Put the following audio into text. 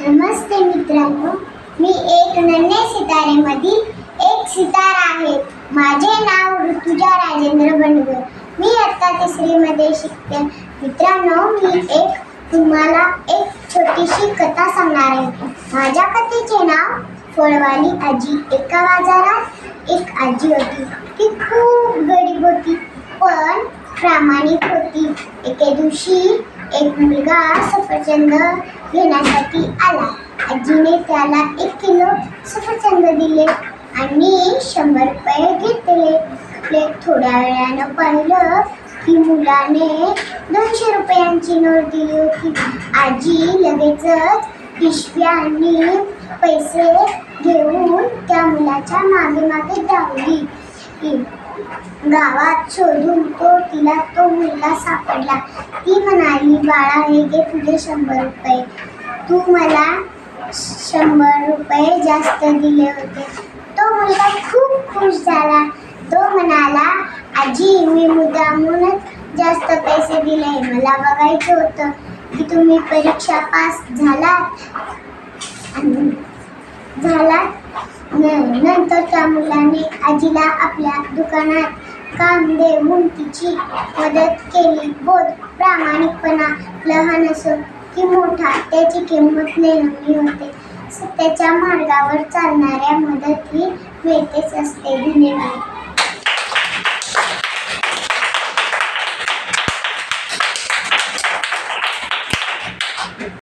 नमस्ते मित्रांनो, मी एक नन्हे सितारेमधील एक सितारा आहे. माझे नाव ऋतुजा राजेंद्र बनगर. मी इयत्ता 3री मध्ये शिकते. मित्रांनो, मी तुम्हाला एक छोटीशी कथा सांगणार आहे. माझ्या कथेचे नाव फळवाली आजी. एका बाजारात एक आजी होती. ती खूप गरीब होती पण प्रामाणिक होती. एके दिवशी एक मुलगा सफरचंद घेण्यासाठी आला. आजीने त्याला 1 किलो सफरचंद दिले आणि 100 रुपये घेतले. थोड्या वेळानं पाहिलं की मुलाने 200 रुपयांची नोट दिली होती. आजी लगेचच पिशव्या आणि पैसे घेऊन त्या मुलाच्या मागे मागे धावली. गावात शोधून तिला तो मुलगा सापडला. ती म्हणाली, बाळा, हे घे तुझे 100 रुपये. तू मला 100 रुपये जास्त दिले होते. तो मुलगा खूप खुश झाला. तो म्हणाला, आजी, मी मुद्दामूनच जास्त पैसे दिले. मला बघायचं होतं की तुम्ही परीक्षा पास झालात. नंतर त्या मुलाने आजीला आपल्या दुकानात काम देऊन तिची मदत केली. बोध, प्रामाणिकपणा लहान असो की मोठा, त्याची किंमत नेहमी होते. सत्याच्या मार्गावर चालणाऱ्या मदत ही मिळतेच असते. धन्यवाद.